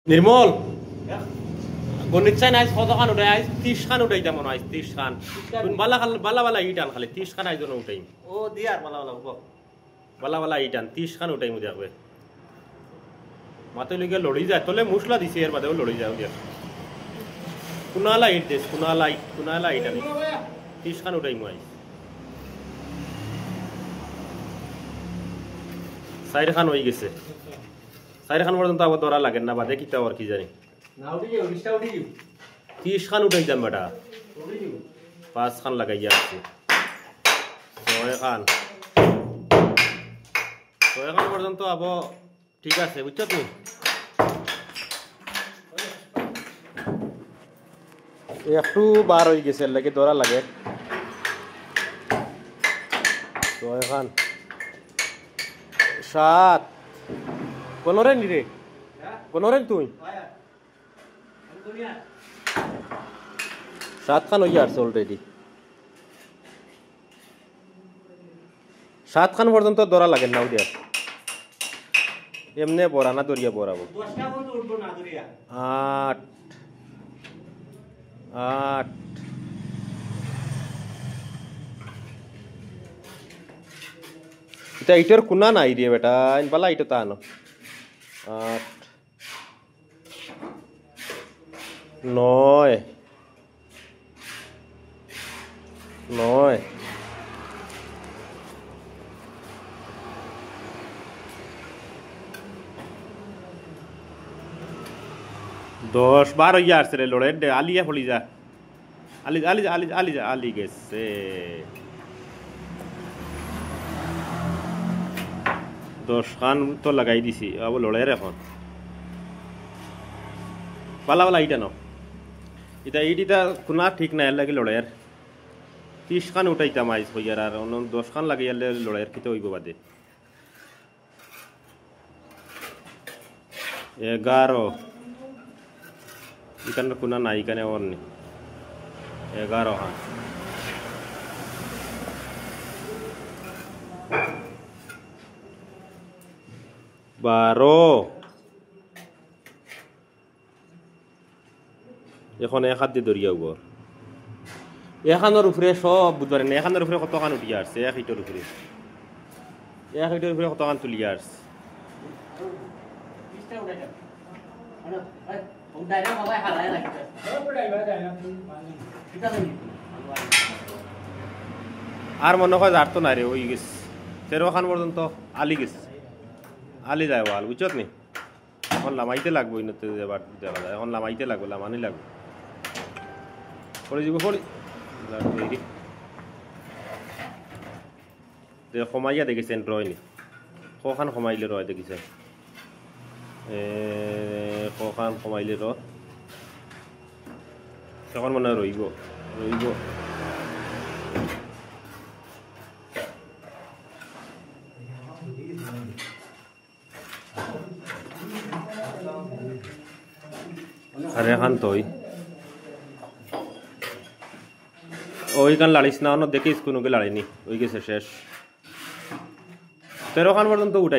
নির্মল গণিত চাই নাই 100 খান উঠাই আইস 30 খান উঠাইতা মনে আইস 30 খান তুমি বালা বালা ইটান খালি 30 খান আইজন উঠাই ও দিয়ার বালা বালা উঠব বালা ইটান 30 খান উঠাই মু দেখবে মাতে লইগে লড়ি যায় তলে মুসলা দিছে এর বাদেও লড়ি যাও দিয়া কুনালা ইট দেস কুনালা ইট আমি 30 খান উঠাই মু আইস 4 খান হই গেছে 4 খান পর্যন্ত আবার ধরা লাগে না বাদে কিতা আর কি জানি না উঠি যাও রিস্টা উঠি যাও 30 খান উঠাই যাম বেটা 5 খান লাগাইয়া আছে 6 খান পর্যন্ত আবো ঠিক আছে বুঝছো তুমি একটু বার হয়ে গেছে লাগে ধরা লাগে 6 খান 7 কোনরে নি রে কোনরে তুই 7 খান হয়ে আসছে অলরেডি 7 খান পর্যন্ত ধরা লাগে না উদিয়া এমনে বড়া না দরিয়া বড়াবো 10টা পর্যন্ত উঠবো না দরিয়া 8 এটা ইটার কুনা নাই রে বেটা ইন বালা ইটো তানো 8 9 10 12 यार से लोड़े आलिया फड़ी जा आली গেছে 10 খান তো লাগাই দিছি আবো লড়াইয়ের এখন বালা ইটা নাও এটা ইটা কোনা ঠিক না লাগে লড়াইয়ের 30 খান উঠাইতাম আইস হইয়ার আর 10 খান লাগাইলে লড়াইয়ের কিতে হইব বাদে 11 इकन कुना ना इकने और नहीं 11 हाँ 12 এখন এক হাত দিয়ে দরিয়া উপর এখানোর উপরে সব বুধবার না এখানোর উপরে কত খান উঠিয়ে আসছে এক ইটার উপরে কত খান তুলিয়ে আসছে আর মনে হয় আর তো না রে ওই গেছে 13 খান পর্যন্ত আলি গেছে আলি যায় ওয়াল বুঝছত নি এখন লামাইতে লাগবো ইনতে যাবার দেখা যায় এখন লামাইতে লাগবে লামানি লাগবে পড়ে যাব পড়ি কমাইয়া দেখিছেন রয়নি কখান কমাইলে রয় দেখিছে কখান কমাইলে র তখন মনে রইব আর এখন তুই ওইখান লাড়িস না দেখিস কোনো লাড়িনি ওই গেছে শেষ 13 খান পর্যন্ত উঠাই